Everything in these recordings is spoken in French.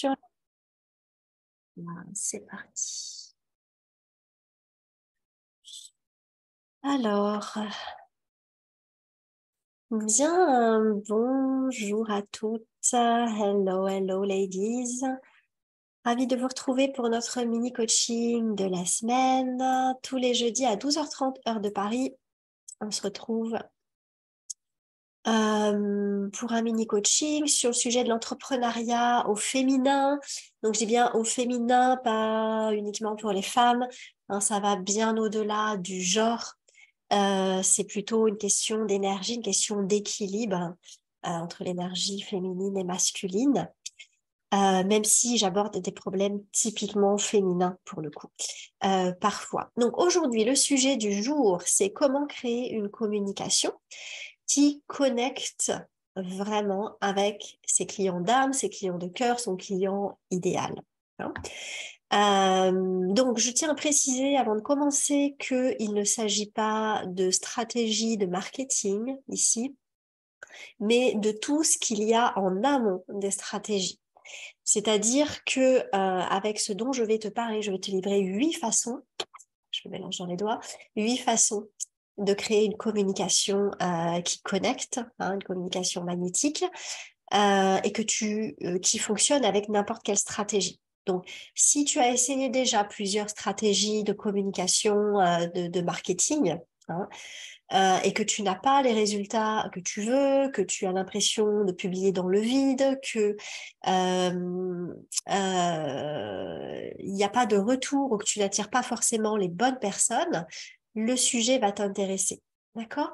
sur... Voilà, c'est parti. Alors, bien, bonjour à toutes. Hello, hello, ladies. Ravie de vous retrouver pour notre mini coaching de la semaine. Tous les jeudis à 12h30, heure de Paris. On se retrouve pour un mini coaching sur le sujet de l'entrepreneuriat au féminin. Donc, j'ai bien au féminin, pas uniquement pour les femmes. Hein, ça va bien au-delà du genre. C'est plutôt une question d'énergie, une question d'équilibre entre l'énergie féminine et masculine, même si j'aborde des problèmes typiquement féminins pour le coup, parfois. Donc aujourd'hui, le sujet du jour, c'est comment créer une communication qui connecte vraiment avec ses clients d'âme, ses clients de cœur, son client idéal. Hein. Donc, je tiens à préciser avant de commencer qu'il ne s'agit pas de stratégie de marketing ici, mais de tout ce qu'il y a en amont des stratégies. C'est-à-dire que avec ce dont je vais te parler, je vais te livrer 8 façons, je me mélange dans les doigts, 8 façons de créer une communication qui connecte, hein, une communication magnétique, et qui fonctionne avec n'importe quelle stratégie. Donc, si tu as essayé déjà plusieurs stratégies de communication, de marketing, hein, et que tu n'as pas les résultats que tu veux, que tu as l'impression de publier dans le vide, que il n'y a pas de retour ou que tu n'attires pas forcément les bonnes personnes, le sujet va t'intéresser. D'accord?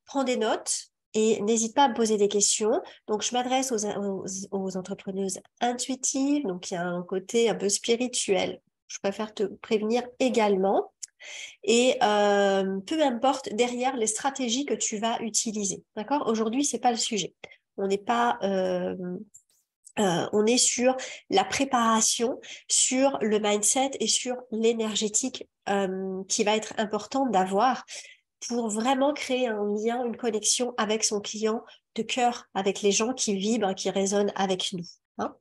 Prends des notes. Et n'hésite pas à me poser des questions. Donc, je m'adresse aux entrepreneuses intuitives. Donc, il y a un côté un peu spirituel. Je préfère te prévenir également. Et peu importe derrière les stratégies que tu vas utiliser. D'accord? Aujourd'hui, c'est pas le sujet. On n'est pas... on est sur la préparation, sur le mindset et sur l'énergétique qui va être important d'avoir pour vraiment créer un lien, une connexion avec son client de cœur, avec les gens qui vibrent, qui résonnent avec nous. Hein.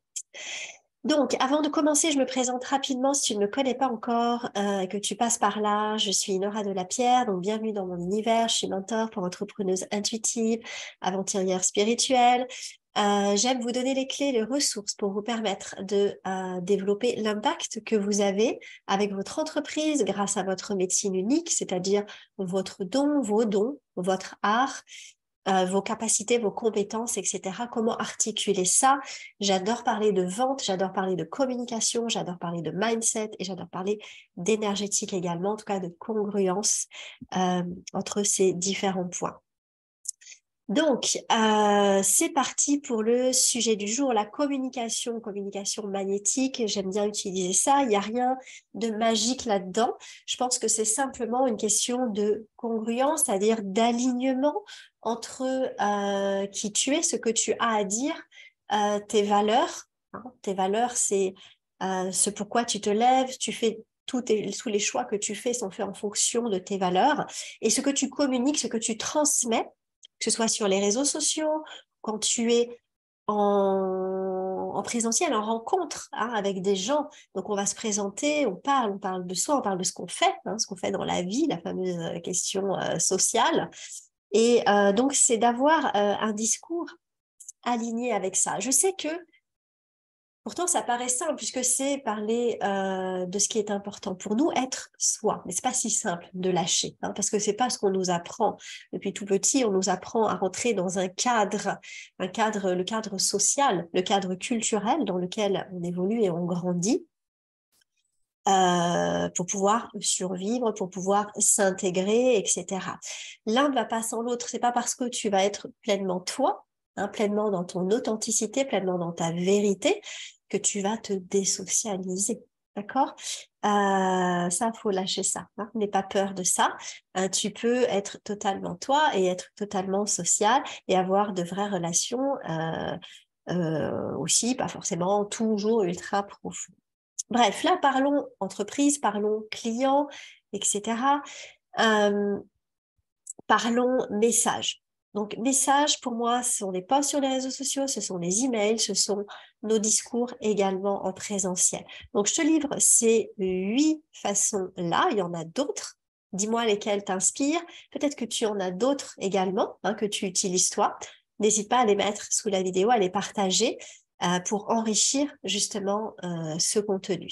Donc, avant de commencer, je me présente rapidement si tu ne me connais pas encore et que tu passes par là. Je suis Nora Delapierre, donc bienvenue dans mon univers. Je suis mentor pour entrepreneuse intuitive, aventurière spirituelle. J'aime vous donner les clés, les ressources pour vous permettre de développer l'impact que vous avez avec votre entreprise grâce à votre médecine unique, c'est-à-dire votre don, vos dons, votre art, vos capacités, vos compétences, etc. Comment articuler ça? J'adore parler de vente, j'adore parler de communication, j'adore parler de mindset et j'adore parler d'énergétique également, en tout cas de congruence entre ces différents points. Donc, c'est parti pour le sujet du jour, la communication, communication magnétique. J'aime bien utiliser ça. Il n'y a rien de magique là-dedans. Je pense que c'est simplement une question de congruence, c'est-à-dire d'alignement entre qui tu es, ce que tu as à dire, tes valeurs. Hein. Tes valeurs, c'est ce pourquoi tu te lèves, tu fais tous les choix que tu fais sont faits en fonction de tes valeurs. Et ce que tu communiques, ce que tu transmets, que ce soit sur les réseaux sociaux, quand tu es en présentiel, en rencontre hein, avec des gens. Donc, on va se présenter, on parle de soi, on parle de ce qu'on fait, hein, ce qu'on fait dans la vie, la fameuse question sociale. Et donc, c'est d'avoir un discours aligné avec ça. Je sais que pourtant, ça paraît simple puisque c'est parler de ce qui est important pour nous, être soi. Mais c'est pas si simple de lâcher, hein, parce que c'est pas ce qu'on nous apprend depuis tout petit. On nous apprend à rentrer dans un cadre, le cadre social, le cadre culturel dans lequel on évolue et on grandit. Pour pouvoir survivre, pour pouvoir s'intégrer, etc. L'un ne va pas sans l'autre. C'est pas parce que tu vas être pleinement toi, hein, pleinement dans ton authenticité, pleinement dans ta vérité, que tu vas te désocialiser. D'accord? Ça, faut lâcher ça. Hein, n'aie pas peur de ça. Tu peux être totalement toi et être totalement social et avoir de vraies relations aussi, pas forcément toujours ultra profondes. Bref, là, parlons entreprise, parlons client, etc. Parlons message. Donc, messages, pour moi, ce sont des posts sur les réseaux sociaux, ce sont les emails, ce sont nos discours également en présentiel. Donc, je te livre ces 8 façons-là. Il y en a d'autres. Dis-moi lesquelles t'inspirent. Peut-être que tu en as d'autres également, que tu utilises toi. N'hésite pas à les mettre sous la vidéo, à les partager pour enrichir justement ce contenu.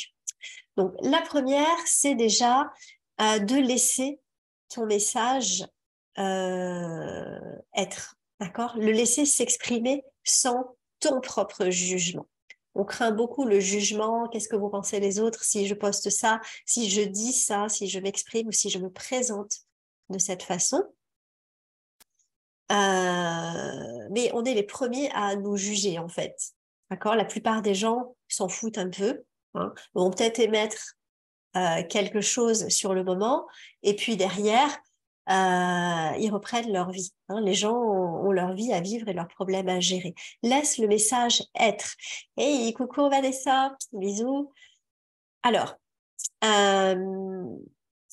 Donc, la première, c'est déjà de laisser ton message être, d'accord? Le laisser s'exprimer sans ton propre jugement. On craint beaucoup le jugement, qu'est-ce que vous pensez les autres si je poste ça, si je dis ça, si je m'exprime ou si je me présente de cette façon. Mais on est les premiers à nous juger en fait, d'accord? La plupart des gens s'en foutent un peu, vont peut-être émettre quelque chose sur le moment et puis derrière, ils reprennent leur vie. Les gens ont leur vie à vivre et leurs problèmes à gérer. Laisse le message être. Hey, coucou Vanessa, bisous. Alors,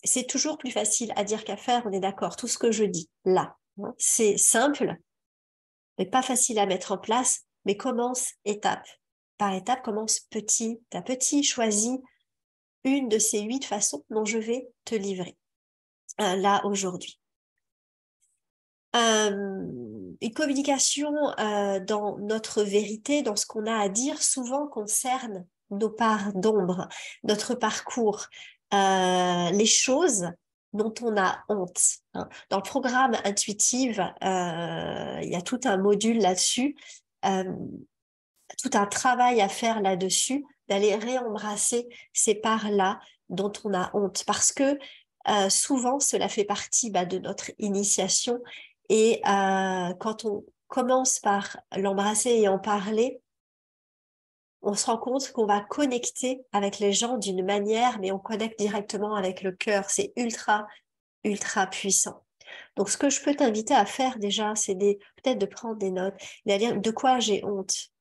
c'est toujours plus facile à dire qu'à faire, on est d'accord. Tout ce que je dis là, c'est simple, mais pas facile à mettre en place, mais commence étape par étape, commence petit à petit, choisis une de ces 8 façons dont je vais te livrer là aujourd'hui. Une communication dans notre vérité, dans ce qu'on a à dire, souvent concerne nos parts d'ombre, notre parcours, les choses dont on a honte. Dans le programme Intuitive, il y a tout un module là-dessus, tout un travail à faire là-dessus, d'aller réembrasser ces parts-là dont on a honte, parce que souvent cela fait partie de notre initiation et quand on commence par l'embrasser et en parler, on se rend compte qu'on va connecter avec les gens d'une manière, mais on connecte directement avec le cœur. C'est ultra, ultra puissant. Donc, ce que je peux t'inviter à faire déjà, c'est peut-être de prendre des notes, c'est-à-dire de quoi j'ai honte,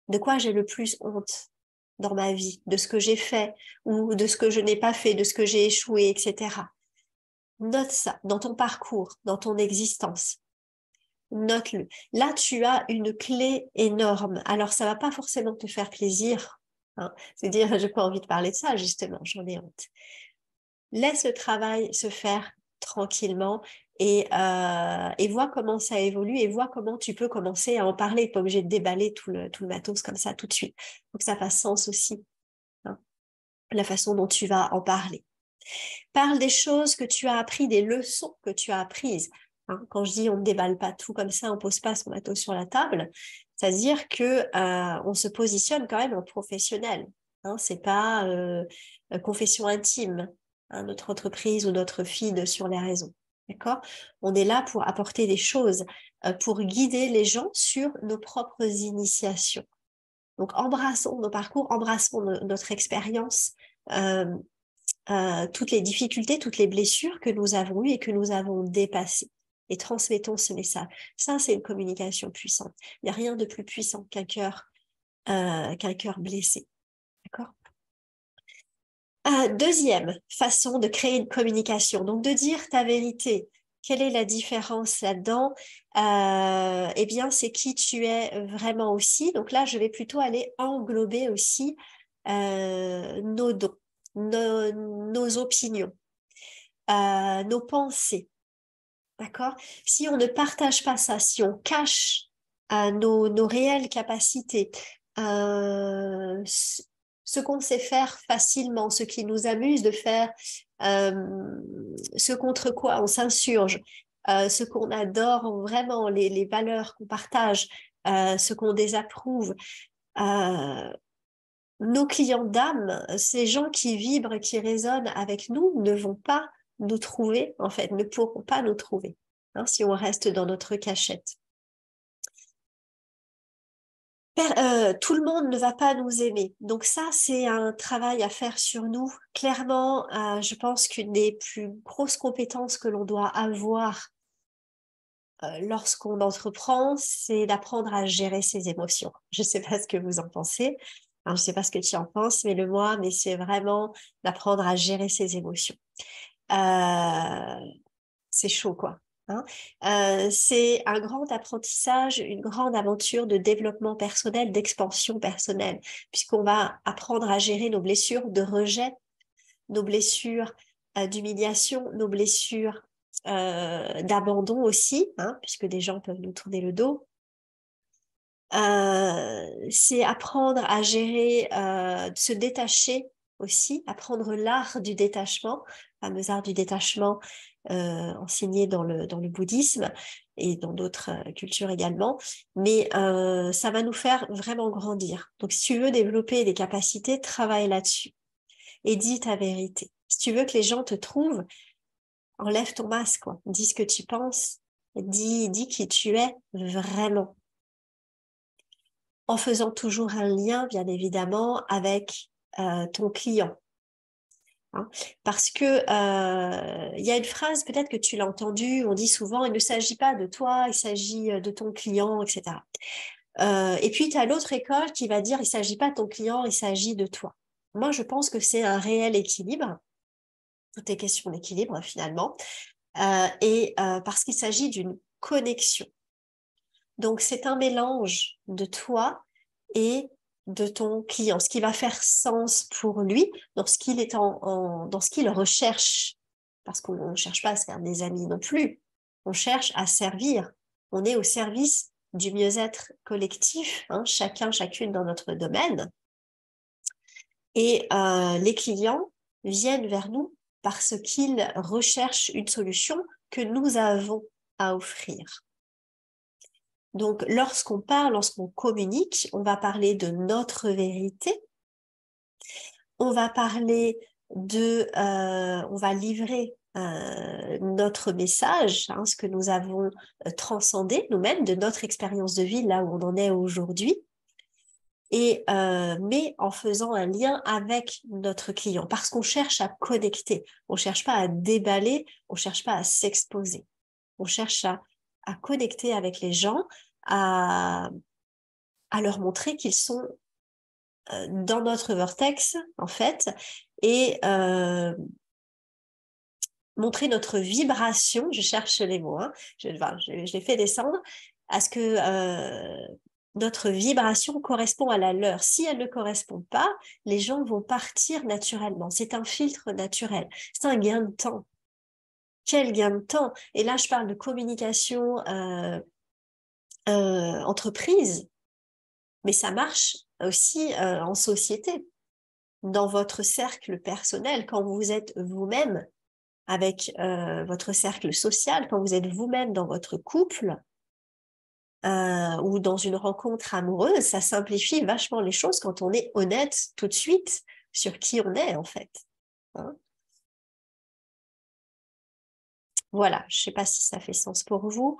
de quoi j'ai le plus honte dans ma vie, de ce que j'ai fait ou de ce que je n'ai pas fait, de ce que j'ai échoué, etc. Note ça dans ton parcours, dans ton existence. Note-le. Là, tu as une clé énorme. Alors, ça va pas forcément te faire plaisir. C'est dire, j'ai pas envie de parler de ça, justement, j'en ai honte. Laisse le travail se faire tranquillement et vois comment ça évolue et vois comment tu peux commencer à en parler. Pas obligé de déballer tout le matos comme ça tout de suite. Faut que ça fasse sens aussi, la façon dont tu vas en parler. Parle des choses que tu as appris, des leçons que tu as apprises. Quand je dis on ne déballe pas tout comme ça, on pose pas son matos sur la table, c'est-à-dire que on se positionne quand même en professionnel. C'est pas confession intime, notre entreprise ou notre feed sur les réseaux. D'accord? On est là pour apporter des choses, pour guider les gens sur nos propres initiations. Donc, embrassons nos parcours, embrassons notre expérience, toutes les difficultés, toutes les blessures que nous avons eues et que nous avons dépassées. Et transmettons ce message. Ça, c'est une communication puissante. Il n'y a rien de plus puissant qu'un cœur blessé. D'accord? Deuxième façon de créer une communication, donc de dire ta vérité. Quelle est la différence là-dedans? Eh bien, c'est qui tu es vraiment aussi. Donc là, je vais plutôt aller englober aussi nos dons, nos opinions, nos pensées. D'accord? Si on ne partage pas ça, si on cache nos réelles capacités, ce qu'on sait faire facilement, ce qui nous amuse de faire, ce contre quoi on s'insurge, ce qu'on adore vraiment, les valeurs qu'on partage, ce qu'on désapprouve, nos clients d'âme, ces gens qui vibrent, qui résonnent avec nous, ne vont pas nous trouver, en fait, ne pourront pas nous trouver, si on reste dans notre cachette. Tout le monde ne va pas nous aimer. Donc ça, c'est un travail à faire sur nous. Clairement, je pense qu'une des plus grosses compétences que l'on doit avoir lorsqu'on entreprend, c'est d'apprendre à gérer ses émotions. Je ne sais pas ce que vous en pensez. Je ne sais pas ce que tu en penses, mais c'est vraiment d'apprendre à gérer ses émotions. C'est chaud, quoi. hein. C'est un grand apprentissage, une grande aventure de développement personnel, d'expansion personnelle, puisqu'on va apprendre à gérer nos blessures de rejet, nos blessures d'humiliation, nos blessures d'abandon aussi, hein, puisque des gens peuvent nous tourner le dos. C'est apprendre à gérer, se détacher aussi, apprendre l'art du détachement, le fameux art du détachement enseigné dans le bouddhisme et dans d'autres cultures également. Mais ça va nous faire vraiment grandir. Donc, si tu veux développer des capacités, travaille là-dessus et dis ta vérité. Si tu veux que les gens te trouvent, enlève ton masque, quoi. Dis ce que tu penses, dis qui tu es vraiment, en faisant toujours un lien, bien évidemment, avec ton client. Hein. Parce que il y a une phrase, peut-être que tu l'as entendue, on dit souvent, il ne s'agit pas de toi, il s'agit de ton client, etc. Et puis, tu as l'autre école qui va dire, il ne s'agit pas de ton client, il s'agit de toi. Moi, je pense que c'est un réel équilibre. Tout est question d'équilibre, finalement. Parce qu'il s'agit d'une connexion. Donc, c'est un mélange de toi et de ton client, ce qui va faire sens pour lui dans ce qu'il est dans ce qu'il recherche. Parce qu'on ne cherche pas à se faire des amis non plus. On cherche à servir. On est au service du mieux-être collectif, hein, chacun, chacune dans notre domaine. Et les clients viennent vers nous parce qu'ils recherchent une solution que nous avons à offrir. Donc, lorsqu'on parle, lorsqu'on communique, on va parler de notre vérité, on va parler on va livrer notre message, hein, ce que nous avons transcendé nous-mêmes de notre expérience de vie, là où on en est aujourd'hui, mais en faisant un lien avec notre client, parce qu'on cherche à connecter, on cherche pas à déballer, on cherche pas à s'exposer, on cherche à connecter avec les gens, à leur montrer qu'ils sont dans notre vortex, en fait, et montrer notre vibration, je cherche les mots, hein, je les fais descendre, à ce que notre vibration correspond à la leur. Si elle ne correspond pas, les gens vont partir naturellement. C'est un filtre naturel. C'est un gain de temps. Quel gain de temps! Et là, je parle de communication entreprise, mais ça marche aussi en société, dans votre cercle personnel, quand vous êtes vous-même avec votre cercle social, quand vous êtes vous-même dans votre couple ou dans une rencontre amoureuse, ça simplifie vachement les choses quand on est honnête tout de suite sur qui on est en fait. Hein. Voilà, je ne sais pas si ça fait sens pour vous.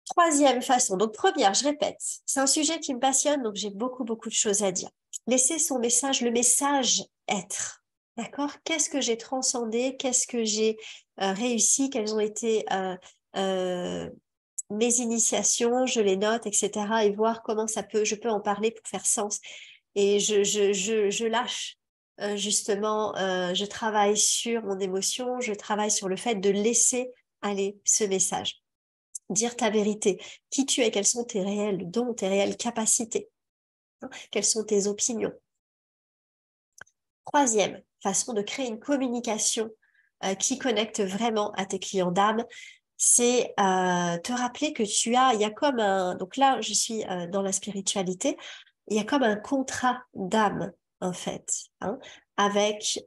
Troisième façon, donc première, je répète, c'est un sujet qui me passionne, donc j'ai beaucoup, beaucoup de choses à dire. Laisser son message, le message être. D'accord? Qu'est-ce que j'ai transcendé? Qu'est-ce que j'ai réussi? Quelles ont été mes initiations? Je les note, etc. Et voir comment je peux en parler pour faire sens. Et je lâche. Justement, je travaille sur mon émotion, je travaille sur le fait de laisser aller ce message. Dire ta vérité, qui tu es, quels sont tes réels dons, tes réelles capacités, hein, quelles sont tes opinions. Troisième façon de créer une communication qui connecte vraiment à tes clients d'âme, c'est te rappeler que il y a comme donc là je suis dans la spiritualité, il y a comme un contrat d'âme en fait, hein, avec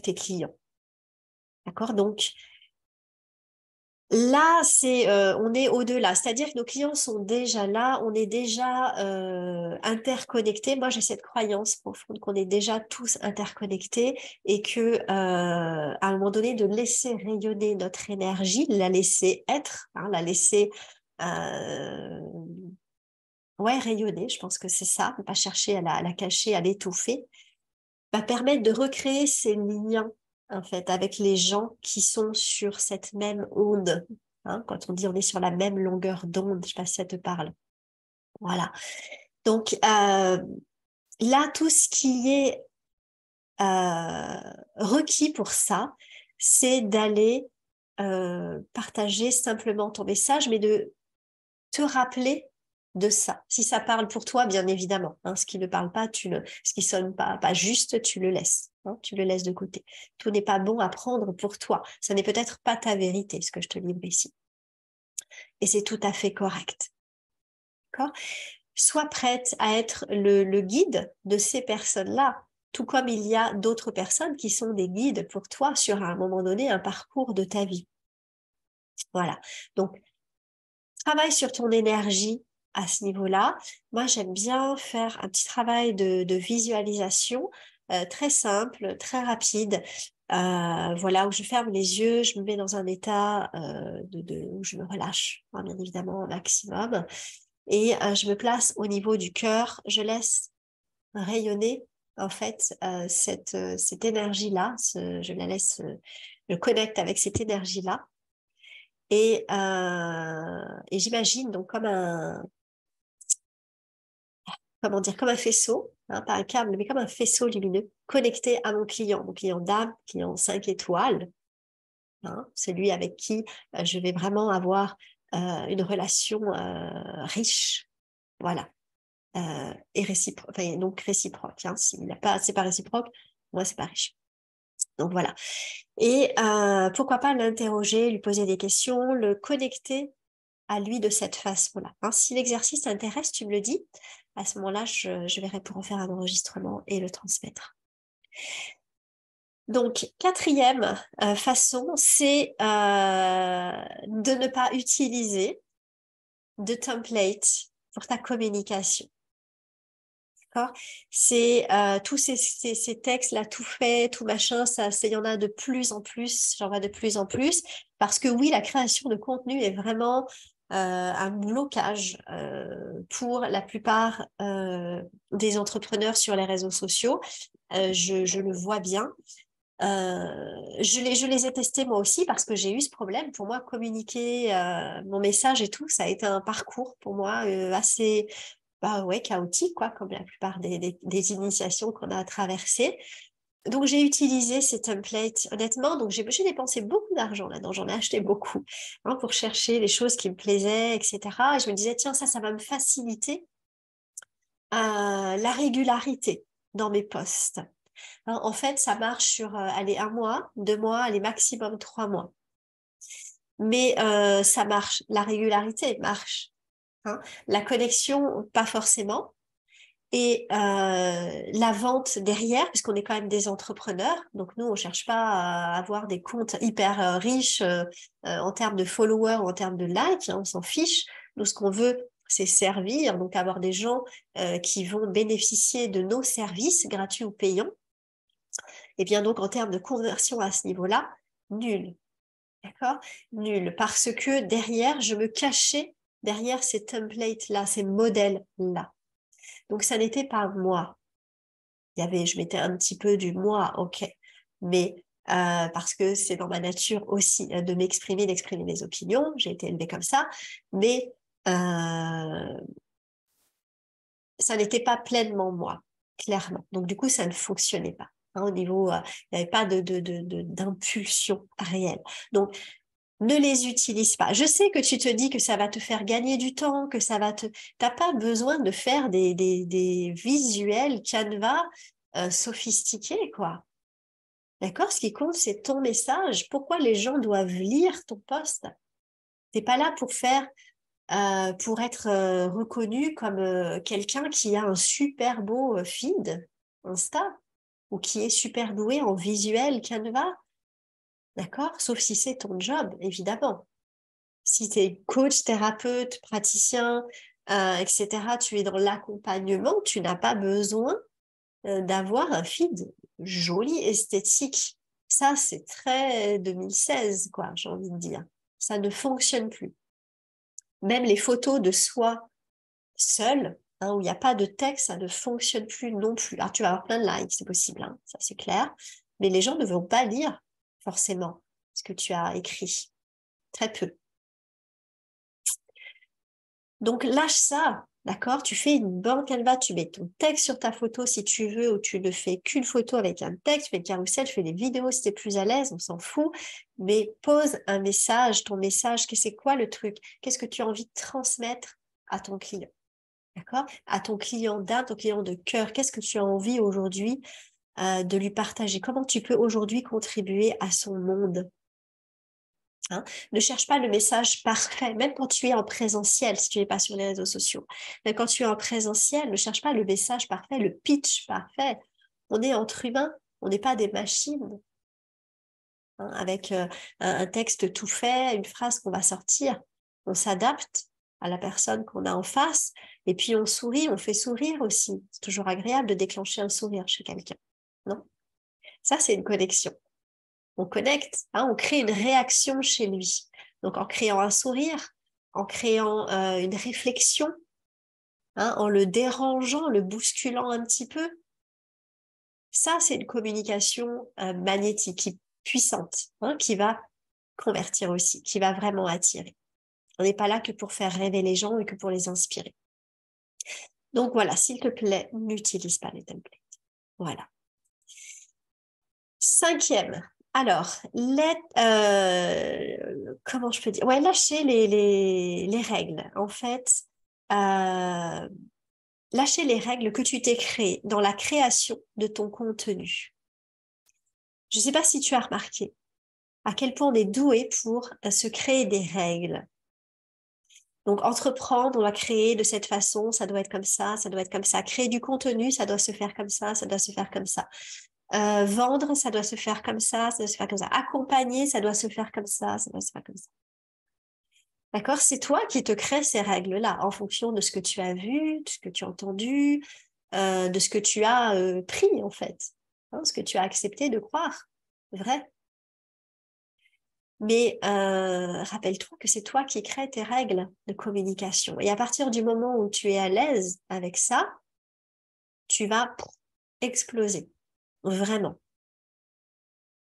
tes clients. D'accord? Donc, là, on est au-delà, c'est-à-dire que nos clients sont déjà là, on est déjà interconnectés. Moi, j'ai cette croyance profonde qu'on est déjà tous interconnectés et que à un moment donné, de laisser rayonner notre énergie, la laisser être, hein, la laisser rayonner. Je pense que c'est ça, ne pas chercher à la cacher, à l'étouffer, va permettre de recréer ces liens en fait avec les gens qui sont sur cette même onde. Hein, quand on dit on est sur la même longueur d'onde, je sais pas si ça te parle. Voilà. Donc là, tout ce qui est requis pour ça, c'est d'aller partager simplement ton message, mais de te rappeler de ça. Si ça parle pour toi, bien évidemment. Hein, ce qui ne parle pas, ce qui sonne pas juste, tu le laisses. Hein, tu le laisses de côté. Tout n'est pas bon à prendre pour toi. Ça n'est peut-être pas ta vérité, ce que je te livre ici. Et c'est tout à fait correct. D'accord ? Sois prête à être le guide de ces personnes-là, tout comme il y a d'autres personnes qui sont des guides pour toi sur à un moment donné un parcours de ta vie. Voilà. Donc, travaille sur ton énergie à ce niveau-là. Moi, j'aime bien faire un petit travail de visualisation très simple, très rapide. Voilà, où je ferme les yeux, je me mets dans un état où je me relâche, hein, bien évidemment, au maximum. Et je me place au niveau du cœur, je laisse rayonner en fait cette énergie-là, je la laisse, je connecte avec cette énergie-là et j'imagine donc comment dire, comme un faisceau, hein, pas un câble, mais comme un faisceau lumineux connecté à mon client d'âme, client 5 étoiles, hein, celui avec qui je vais vraiment avoir une relation riche, voilà. Et réciproque, enfin, donc réciproque. Hein, s'il n'a pas, c'est pas réciproque, moi c'est pas riche. Donc voilà. Et pourquoi pas l'interroger, lui poser des questions, le connecter à lui de cette façon-là. Hein, si l'exercice t'intéresse, tu me le dis. À ce moment-là, je verrai pour en faire un enregistrement et le transmettre. Donc, quatrième façon, c'est de ne pas utiliser de template pour ta communication. C'est tous ces textes-là, tout fait, tout machin, il y en a de plus en plus, j'en vois de plus en plus, parce que oui, la création de contenu est vraiment un blocage pour la plupart des entrepreneurs sur les réseaux sociaux. Je le vois bien. Je les ai testés moi aussi parce que j'ai eu ce problème. Pour moi, communiquer mon message et tout, ça a été un parcours pour moi assez bah ouais, chaotique, quoi, comme la plupart des initiations qu'on a traversées. Donc, j'ai utilisé ces templates, honnêtement. Donc, j'ai dépensé beaucoup d'argent là-dedans. J'en ai acheté beaucoup hein, pour chercher les choses qui me plaisaient, etc. Et je me disais, tiens, ça va me faciliter la régularité dans mes posts. Hein, en fait, ça marche sur, allez, 1 mois, 2 mois, allez, maximum 3 mois. Mais ça marche. La régularité marche. Hein. La connexion, pas forcément. Et la vente derrière, puisqu'on est quand même des entrepreneurs, donc nous, on cherche pas à avoir des comptes hyper riches en termes de followers ou en termes de likes, hein, on s'en fiche. Nous, ce qu'on veut, c'est servir, donc avoir des gens qui vont bénéficier de nos services, gratuits ou payants. Et bien donc, en termes de conversion à ce niveau-là, nul. D'accord? Nul. Parce que derrière, je me cachais derrière ces templates-là, ces modèles-là. Donc, ça n'était pas moi. Je mettais un petit peu du moi, ok. Mais parce que c'est dans ma nature aussi de m'exprimer, d'exprimer mes opinions. J'ai été élevée comme ça. Mais ça n'était pas pleinement moi, clairement. Donc, du coup, ça ne fonctionnait pas. Hein, au niveau, il n'y avait pas d'impulsion réelle. Donc, ne les utilise pas. Je sais que tu te dis que ça va te faire gagner du temps, que ça va t'as pas besoin de faire des visuels Canva sophistiqués, quoi. D'accord? Ce qui compte, c'est ton message. Pourquoi les gens doivent lire ton post? T'es pas là pour être reconnu comme quelqu'un qui a un super beau feed Insta ou qui est super doué en visuel Canva. D'accord? Sauf si c'est ton job, évidemment. Si tu es coach, thérapeute, praticien, etc., tu es dans l'accompagnement, tu n'as pas besoin d'avoir un feed joli, esthétique. Ça, c'est très 2016, quoi, j'ai envie de dire. Ça ne fonctionne plus. Même les photos de soi seul, hein, où il n'y a pas de texte, ça ne fonctionne plus non plus. Alors, tu vas avoir plein de likes, c'est possible, hein, ça c'est clair. Mais les gens ne vont pas lire forcément ce que tu as écrit. Très peu. Donc, lâche ça. D'accord? Tu fais une banque Canva, tu mets ton texte sur ta photo si tu veux, ou tu ne fais qu'une photo avec un texte, tu fais le carrousel, tu fais des vidéos si tu es plus à l'aise, on s'en fout. Mais pose un message, ton message, c'est quoi le truc? Qu'est-ce que tu as envie de transmettre à ton client? D'accord? À ton client d'âme, ton client de cœur, qu'est-ce que tu as envie aujourd'hui de lui partager? Comment tu peux aujourd'hui contribuer à son monde? Hein. Ne cherche pas le message parfait, même quand tu es en présentiel, si tu n'es pas sur les réseaux sociaux. Mais quand tu es en présentiel, ne cherche pas le message parfait, le pitch parfait. On est entre humains, on n'est pas des machines, hein, avec un texte tout fait, une phrase qu'on va sortir. On s'adapte à la personne qu'on a en face, et puis on sourit, on fait sourire aussi. C'est toujours agréable de déclencher un sourire chez quelqu'un, non? Ça, c'est une connexion. On connecte, hein, on crée une réaction chez lui. Donc en créant un sourire, en créant une réflexion, hein, en le dérangeant, le bousculant un petit peu. Ça, c'est une communication magnétique, puissante, hein, qui va convertir aussi, qui va vraiment attirer. On n'est pas là que pour faire rêver les gens et que pour les inspirer. Donc voilà, s'il te plaît, n'utilise pas les templates. Voilà. Cinquième, alors, comment je peux dire? Ouais, lâcher les règles. En fait, euh, lâcher les règles que tu t'es créées dans la création de ton contenu. Je ne sais pas si tu as remarqué à quel point on est doué pour se créer des règles. Donc, entreprendre, on va créer de cette façon, ça doit être comme ça doit être comme ça. Créer du contenu, ça doit se faire comme ça doit se faire comme ça. Vendre, ça doit se faire comme ça doit se faire comme ça. Accompagner, ça doit se faire comme ça doit se faire comme ça. D'accord? C'est toi qui te crées ces règles-là en fonction de ce que tu as vu, de ce que tu as entendu, de ce que tu as pris en fait, hein, ce que tu as accepté de croire, vrai. Mais rappelle-toi que c'est toi qui crées tes règles de communication. Et à partir du moment où tu es à l'aise avec ça, tu vas exploser, vraiment.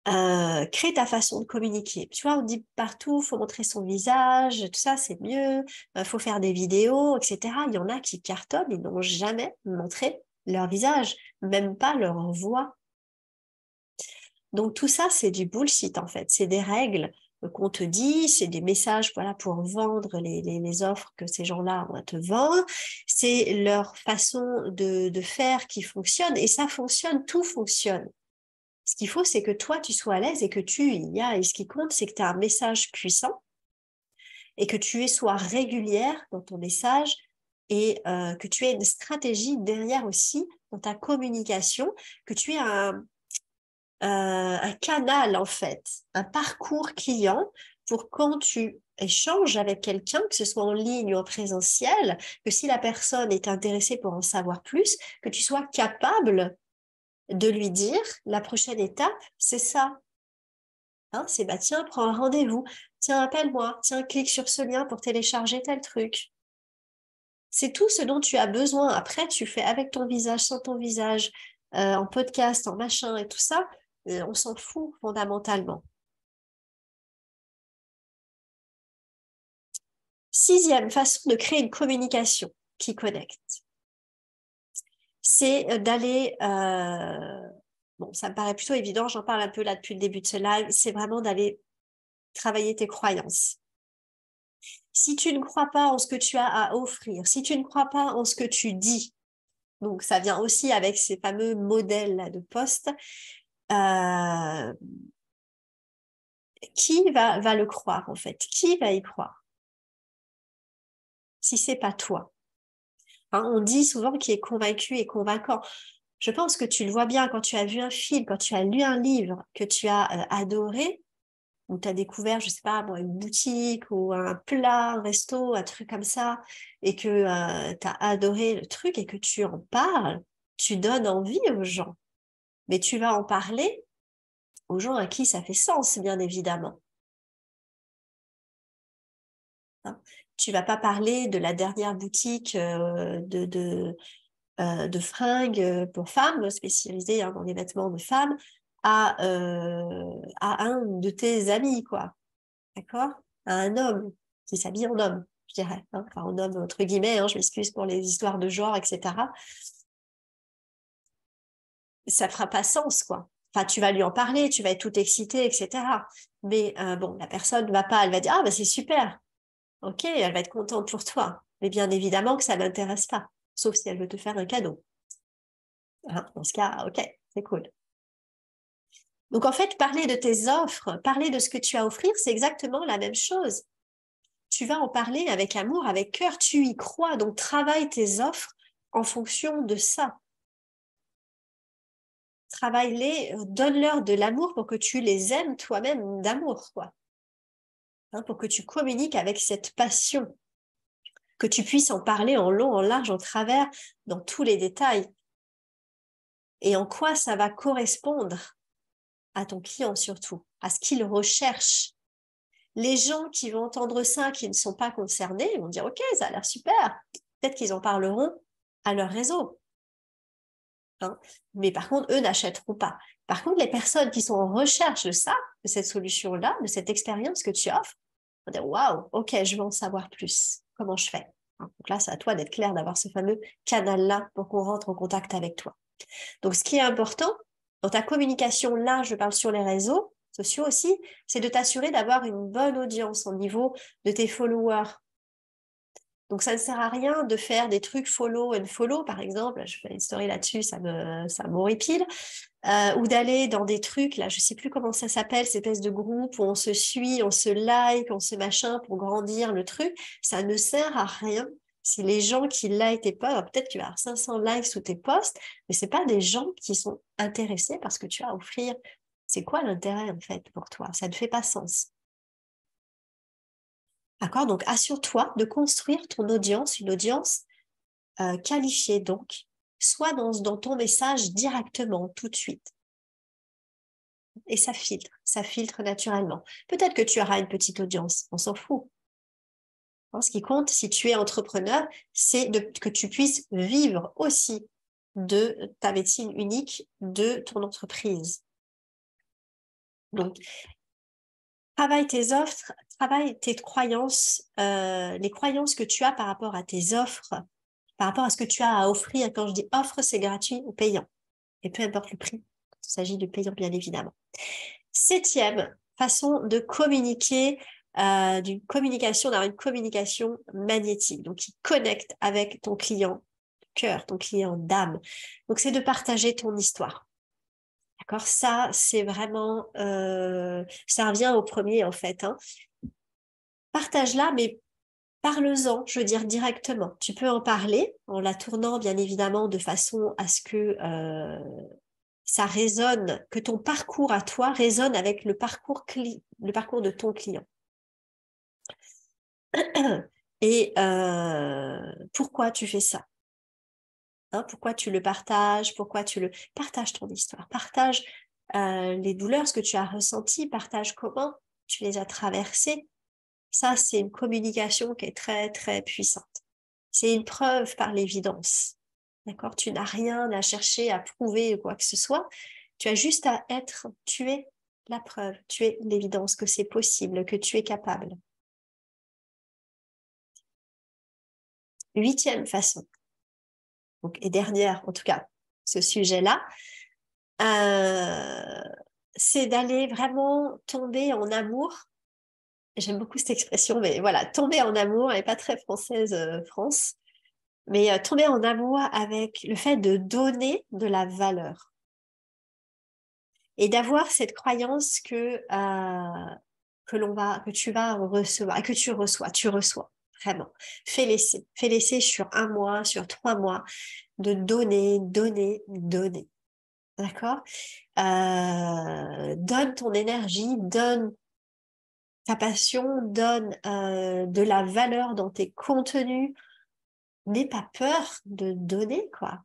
Crée ta façon de communiquer. Tu vois, on dit partout, faut montrer son visage, tout ça, c'est mieux, faut faire des vidéos, etc. Il y en a qui cartonnent, ils n'ont jamais montré leur visage, même pas leur voix. Donc tout ça, c'est du bullshit en fait. C'est des règles qu'on te dit, c'est des messages voilà, pour vendre les offres que ces gens-là ont à te vendre. C'est leur façon de faire qui fonctionne et ça fonctionne, tout fonctionne. Ce qu'il faut, c'est que toi, tu sois à l'aise et que tu y ailles. Et ce qui compte, c'est que tu as un message puissant et que tu sois régulière dans ton message et que tu aies une stratégie derrière aussi dans ta communication, que tu aies un canal, en fait, un parcours client pour quand tu échanges avec quelqu'un, que ce soit en ligne ou en présentiel, que si la personne est intéressée pour en savoir plus, que tu sois capable de lui dire, la prochaine étape, c'est ça. Hein, c'est bah tiens, prends un rendez-vous, tiens, appelle-moi, tiens, clique sur ce lien pour télécharger tel truc. C'est tout ce dont tu as besoin. Après, tu fais avec ton visage, sans ton visage, en podcast, en machin et tout ça, on s'en fout fondamentalement. Sixième façon de créer une communication qui connecte, c'est d'aller, bon, ça me paraît plutôt évident, j'en parle un peu là depuis le début de ce live, c'est vraiment d'aller travailler tes croyances. Si tu ne crois pas en ce que tu as à offrir, si tu ne crois pas en ce que tu dis, donc ça vient aussi avec ces fameux modèles là de poste, euh, qui va le croire en fait? Qui va y croire si c'est pas toi? Hein, on dit souvent qui est convaincu est convaincant. Je pense que tu le vois bien quand tu as vu un film, quand tu as lu un livre que tu as adoré, ou tu as découvert, je sais pas, moi, une boutique ou un plat, un resto, un truc comme ça, et que tu as adoré le truc et que tu en parles, tu donnes envie aux gens. Mais tu vas en parler aux gens à qui ça fait sens, bien évidemment. Hein. Tu vas pas parler de la dernière boutique de fringues pour femmes, spécialisée hein, dans les vêtements de femmes, à un de tes amis, quoi. D'accord? À un homme qui s'habille en homme. je dirais. Hein. Enfin, on nomme entre guillemets, hein, je m'excuse pour les histoires de genre, etc. Ça fera pas sens, quoi. Enfin, tu vas lui en parler, tu vas être tout excité, etc. Mais bon, la personne ne va pas, elle va dire, ah, bah, c'est super. Ok, elle va être contente pour toi. Mais bien évidemment que ça ne l'intéresse pas, sauf si elle veut te faire un cadeau. Hein, dans ce cas, ok, c'est cool. Donc, en fait, parler de tes offres, parler de ce que tu as à offrir, c'est exactement la même chose. Tu vas en parler avec amour, avec cœur, tu y crois. Donc, travaille tes offres en fonction de ça. Travaille-les, donne-leur de l'amour pour que tu les aimes toi-même d'amour, quoi. Hein, pour que tu communiques avec cette passion, que tu puisses en parler en long, en large, en travers, dans tous les détails. Et en quoi ça va correspondre à ton client surtout, à ce qu'il recherche. Les gens qui vont entendre ça, qui ne sont pas concernés, vont dire, OK, ça a l'air super. Peut-être qu'ils en parleront à leur réseau. Hein. Mais par contre, eux n'achèteront pas. Par contre, les personnes qui sont en recherche de ça, de cette solution-là, de cette expérience que tu offres, vont dire, waouh, OK, je veux en savoir plus. Comment je fais? Hein. Donc là, c'est à toi d'être clair, d'avoir ce fameux canal-là pour qu'on rentre en contact avec toi. Donc, ce qui est important dans ta communication, là, je parle sur les réseaux sociaux aussi, c'est de t'assurer d'avoir une bonne audience au niveau de tes followers. Donc, ça ne sert à rien de faire des trucs follow and follow, par exemple. Je fais une story là-dessus, ça m'horripile. Ou d'aller dans des trucs, là, je sais plus comment ça s'appelle, ces espèces de groupes où on se suit, on se like, on se machin pour grandir le truc. Ça ne sert à rien. Si les gens qui like tes posts, peut-être tu vas avoir 500 likes sous tes posts, mais c'est pas des gens qui sont intéressés par ce que tu as à offrir. C'est quoi l'intérêt, en fait, pour toi? Ça ne fait pas sens. D'accord? Donc, assure-toi de construire ton audience, une audience qualifiée, donc, soit dans ton message directement, tout de suite. Et ça filtre naturellement. Peut-être que tu auras une petite audience, on s'en fout. Hein, ce qui compte, si tu es entrepreneur, c'est que tu puisses vivre aussi de ta médecine unique, de ton entreprise. Donc, travaille tes offres, travaille tes croyances, les croyances que tu as par rapport à tes offres, par rapport à ce que tu as à offrir. Quand je dis offre, c'est gratuit ou payant. Et peu importe le prix, il s'agit de payant, bien évidemment. 7e façon de communiquer, d'une communication, d'avoir une communication magnétique, donc qui connecte avec ton client cœur, ton client d'âme. Donc, c'est de partager ton histoire. D'accord? Ça, c'est vraiment, ça revient au premier, en fait. Hein. Partage-la, mais parle-en, je veux dire directement. Tu peux en parler en la tournant, bien évidemment, de façon à ce que ça résonne, que ton parcours à toi résonne avec le parcours de ton client. Et pourquoi tu fais ça? Hein, pourquoi tu le partages? Pourquoi tu le partages ton histoire? Partage les douleurs, ce que tu as ressenti, partage comment tu les as traversées. Ça, c'est une communication qui est très, très puissante. C'est une preuve par l'évidence. D'accord? Tu n'as rien à chercher à prouver ou quoi que ce soit. Tu as juste à être, tu es la preuve, tu es l'évidence que c'est possible, que tu es capable. 8e façon, donc, et dernière en tout cas, ce sujet-là, c'est d'aller vraiment tomber en amour. J'aime beaucoup cette expression, mais voilà, tomber en amour, elle n'est pas très française, France, mais tomber en amour avec le fait de donner de la valeur et d'avoir cette croyance que tu vas recevoir, que tu reçois, vraiment. Fais l'essai sur 1 mois, sur 3 mois, de donner, donner, donner. D'accord? Donne ton énergie, donne ta passion, donne de la valeur dans tes contenus. N'aie pas peur de donner, quoi.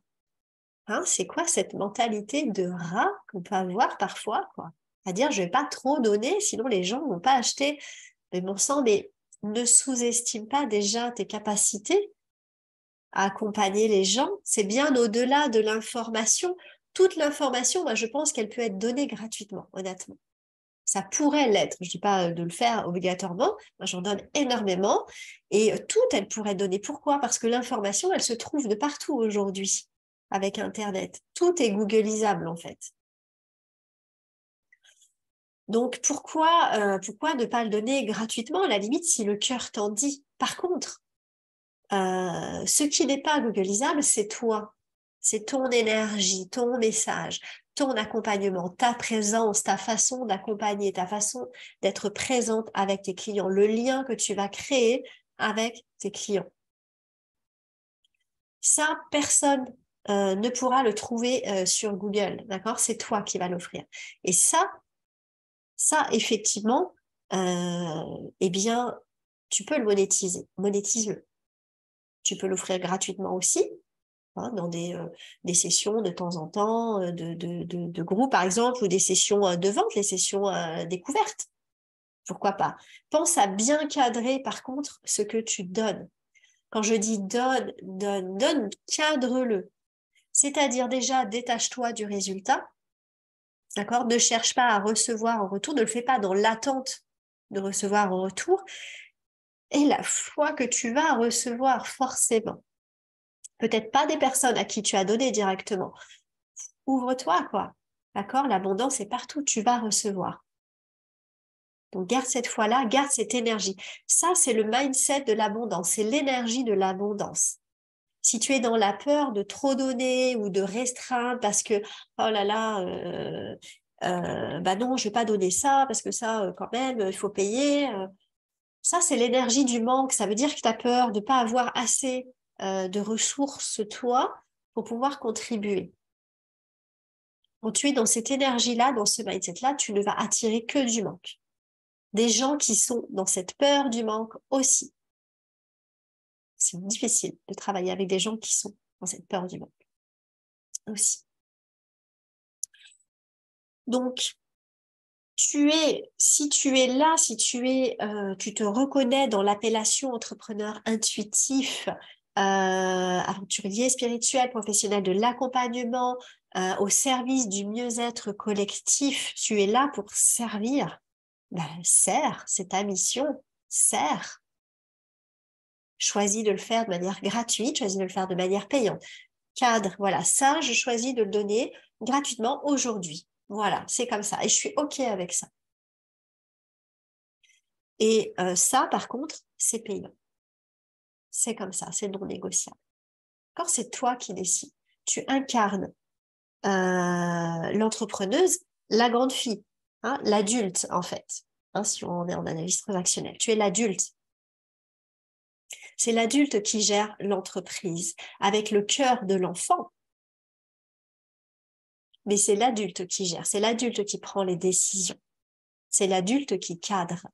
Hein, c'est quoi cette mentalité de rat qu'on peut avoir parfois, quoi? À dire, je vais pas trop donner, sinon les gens vont pas acheter. Mais bon sang, mais ne sous-estime pas déjà tes capacités à accompagner les gens. C'est bien au-delà de l'information. Toute l'information, moi, je pense qu'elle peut être donnée gratuitement, honnêtement. Ça pourrait l'être. Je ne dis pas de le faire obligatoirement. Moi, j'en donne énormément. Et tout, elle pourrait donner. Pourquoi? Parce que l'information, elle se trouve de partout aujourd'hui avec Internet. Tout est googlisable, en fait. Donc, pourquoi ne pas le donner gratuitement, à la limite, si le cœur t'en dit? Par contre, ce qui n'est pas googlisable, c'est toi. C'est ton énergie, ton message, ton accompagnement, ta présence, ta façon d'accompagner, ta façon d'être présente avec tes clients, le lien que tu vas créer avec tes clients. Ça, personne ne pourra le trouver sur Google, d'accord? C'est toi qui vas l'offrir. Et ça, effectivement, eh bien, tu peux le monétiser. Monétise-le. Tu peux l'offrir gratuitement aussi, hein, dans des sessions de temps en temps, de groupe, par exemple, ou des sessions de vente, les sessions découvertes. Pourquoi pas? Pense à bien cadrer, par contre, ce que tu donnes. Quand je dis donne, cadre-le. C'est-à-dire déjà, détache-toi du résultat. D'accord? Ne cherche pas à recevoir en retour, ne le fais pas dans l'attente de recevoir en retour. Et la foi que tu vas recevoir forcément. Peut-être pas des personnes à qui tu as donné directement. Ouvre-toi, quoi. D'accord? L'abondance est partout, tu vas recevoir. Donc, garde cette foi-là, garde cette énergie. Ça, c'est le mindset de l'abondance, c'est l'énergie de l'abondance. Si tu es dans la peur de trop donner ou de restreindre parce que, oh là là, bah non, je vais pas donner ça parce que ça, quand même, il faut payer. Ça, c'est l'énergie du manque. Ça veut dire que tu as peur de pas avoir assez de ressources, toi, pour pouvoir contribuer. Quand tu es dans cette énergie-là, dans ce mindset-là, tu ne vas attirer que du manque. Des gens qui sont dans cette peur du manque aussi. C'est difficile de travailler avec des gens qui sont dans cette peur du manque aussi. Donc, si tu es là, si tu te reconnais dans l'appellation entrepreneur intuitif, aventurier spirituel, professionnel de l'accompagnement, au service du mieux-être collectif, tu es là pour servir. Ben, sers, c'est ta mission, sers. Choisis de le faire de manière gratuite, choisis de le faire de manière payante. Cadre, voilà, ça, je choisis de le donner gratuitement aujourd'hui. Voilà, c'est comme ça. Et je suis OK avec ça. Et ça, par contre, c'est payant. C'est comme ça, c'est non négociable. Quand c'est toi qui décides, tu incarnes l'entrepreneuse, la grande fille, hein, l'adulte en fait, hein, si on est en analyse transactionnelle. Tu es l'adulte. C'est l'adulte qui gère l'entreprise avec le cœur de l'enfant. Mais c'est l'adulte qui gère, c'est l'adulte qui prend les décisions. C'est l'adulte qui cadre.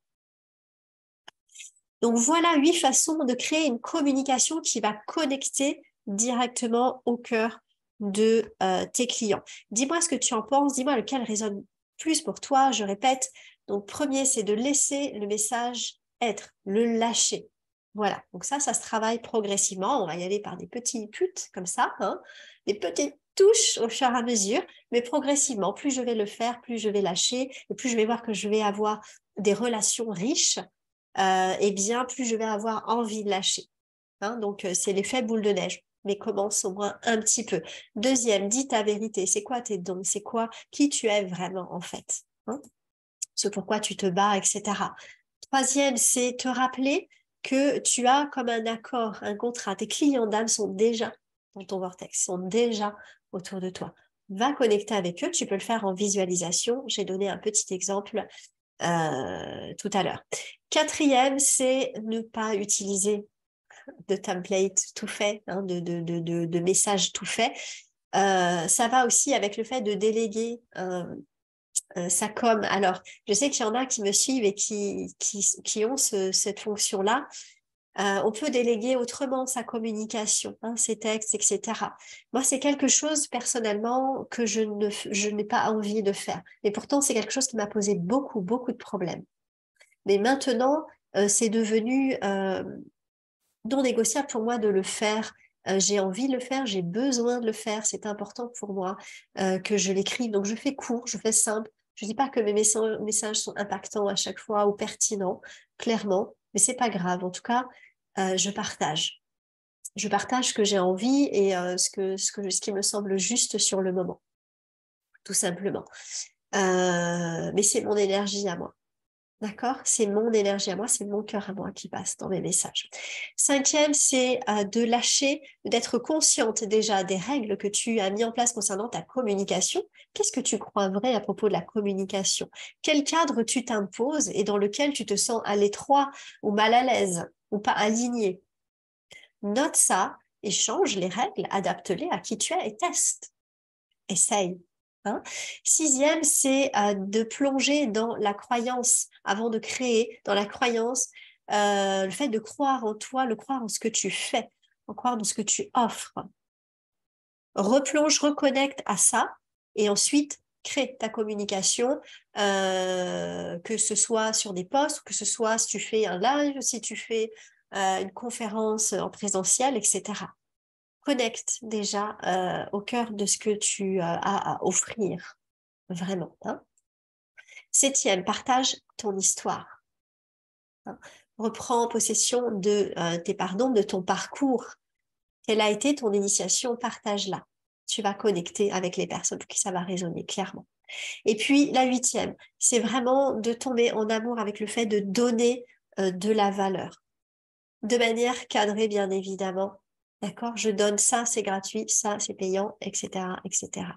Donc voilà 8 façons de créer une communication qui va connecter directement au cœur de tes clients. Dis-moi ce que tu en penses, dis-moi lequel résonne plus pour toi. Je répète, donc premier, c'est de laisser le message être, le lâcher. Voilà, donc ça se travaille progressivement. On va y aller par des petits putes comme ça, hein, des petites touches au fur et à mesure, mais progressivement, plus je vais le faire, plus je vais lâcher, et plus je vais voir que je vais avoir des relations riches, eh bien, plus je vais avoir envie de lâcher. Hein, donc, c'est l'effet boule de neige. Mais commence au moins un petit peu. Deuxième, dis ta vérité. C'est quoi tes dons? C'est quoi qui tu es vraiment, en fait? Hein, ce pourquoi tu te bats, etc. Troisième, c'est te rappeler que tu as comme un accord, un contrat. Tes clients d'âme sont déjà dans ton vortex, sont déjà autour de toi. Va connecter avec eux. Tu peux le faire en visualisation. J'ai donné un petit exemple tout à l'heure. Quatrième, c'est ne pas utiliser de template tout fait, hein, de messages tout fait. Ça va aussi avec le fait de déléguer sa com. Alors, je sais qu'il y en a qui me suivent et qui ont cette fonction-là. On peut déléguer autrement sa communication, hein, ses textes, etc. Moi, c'est quelque chose personnellement que je n'ai pas envie de faire. Et pourtant, c'est quelque chose qui m'a posé beaucoup, beaucoup de problèmes. Mais maintenant, c'est devenu non négociable pour moi de le faire. J'ai envie de le faire, j'ai besoin de le faire. C'est important pour moi que je l'écrive. Donc, je fais court, je fais simple. Je dis pas que mes messages sont impactants à chaque fois ou pertinents, clairement, mais c'est pas grave. En tout cas, je partage. Je partage ce que j'ai envie et ce qui me semble juste sur le moment, tout simplement. Mais c'est mon énergie à moi. D'accord? C'est mon énergie à moi, c'est mon cœur à moi qui passe dans mes messages. Cinquième, c'est de lâcher, d'être consciente déjà des règles que tu as mis en place concernant ta communication. Qu'est-ce que tu crois vrai à propos de la communication? Quel cadre tu t'imposes et dans lequel tu te sens à l'étroit ou mal à l'aise ou pas aligné? Note ça et change les règles, adapte-les à qui tu es et teste. Essaye. Hein. Sixième, c'est de plonger dans la croyance avant de créer, dans la croyance, le fait de croire en toi, le croire en ce que tu fais, en croire dans ce que tu offres. Replonge, reconnecte à ça et ensuite crée ta communication, que ce soit sur des posts, que ce soit si tu fais un live, si tu fais une conférence en présentiel, etc. Connecte déjà au cœur de ce que tu as à offrir, vraiment. Hein. Septième, partage ton histoire. Hein. Reprends possession de tes pardons, de ton parcours. Quelle a été ton initiation? Partage-la. Tu vas connecter avec les personnes pour qui ça va résonner clairement. Et puis la huitième, c'est vraiment de tomber en amour avec le fait de donner de la valeur, de manière cadrée bien évidemment. D'accord? Je donne ça, c'est gratuit, ça, c'est payant, etc., etc.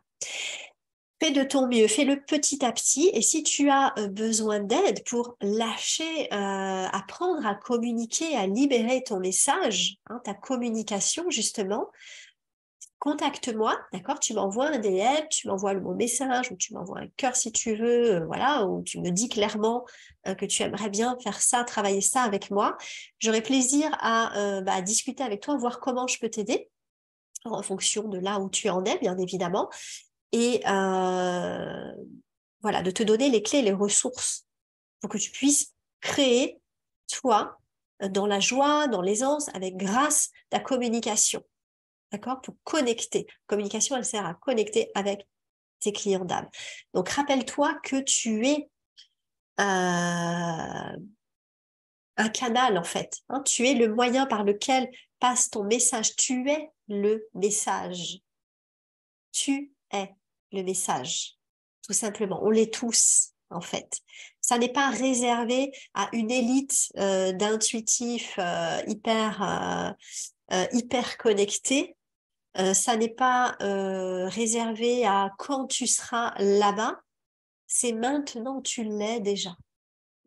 Fais de ton mieux, fais-le petit à petit. Et si tu as besoin d'aide pour lâcher, apprendre à communiquer, à libérer ton message, hein, ta communication justement, contacte-moi, d'accord? Tu m'envoies un DM, tu m'envoies le mot message ou tu m'envoies un cœur si tu veux, voilà, ou tu me dis clairement que tu aimerais bien faire ça, travailler ça avec moi. J'aurai plaisir à discuter avec toi, voir comment je peux t'aider en fonction de là où tu en es, bien évidemment, et voilà, de te donner les clés, les ressources pour que tu puisses créer, toi, dans la joie, dans l'aisance, avec grâce, ta communication. D'accord? Pour connecter. Communication, elle sert à connecter avec tes clients d'âme. Donc, rappelle-toi que tu es un canal, en fait. Hein. Tu es le moyen par lequel passe ton message. Tu es le message. Tu es le message. Tout simplement. On l'est tous, en fait. Ça n'est pas réservé à une élite d'intuitifs hyper connectés. Ça n'est pas réservé à quand tu seras là-bas, c'est maintenant, tu l'es déjà.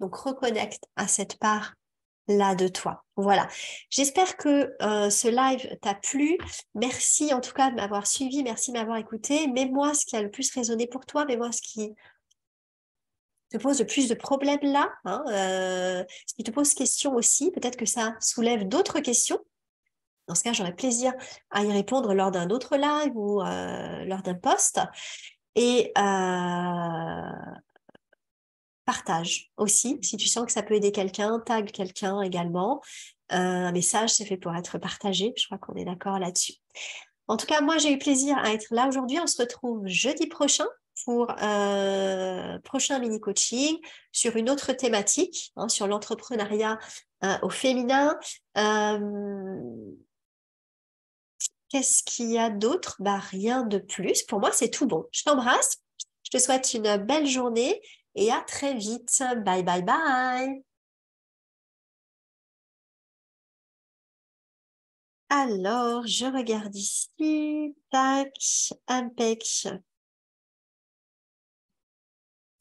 Donc reconnecte à cette part-là de toi. Voilà. J'espère que ce live t'a plu. Merci en tout cas de m'avoir suivi, merci de m'avoir écouté. Mets-moi ce qui a le plus résonné pour toi, mets-moi ce qui te pose le plus de problèmes là, hein, ce qui te pose question aussi. Peut-être que ça soulève d'autres questions. Dans ce cas, j'aurai plaisir à y répondre lors d'un autre live ou lors d'un post. Et partage aussi, si tu sens que ça peut aider quelqu'un, tag quelqu'un également. Un message, c'est fait pour être partagé. Je crois qu'on est d'accord là-dessus. En tout cas, moi, j'ai eu plaisir à être là aujourd'hui. On se retrouve jeudi prochain pour prochain mini-coaching sur une autre thématique, hein, sur l'entrepreneuriat au féminin. Qu'est-ce qu'il y a d'autre? Bah, rien de plus. Pour moi, c'est tout bon. Je t'embrasse. Je te souhaite une belle journée et à très vite. Bye, bye, bye. Alors, je regarde ici. Tac, impec.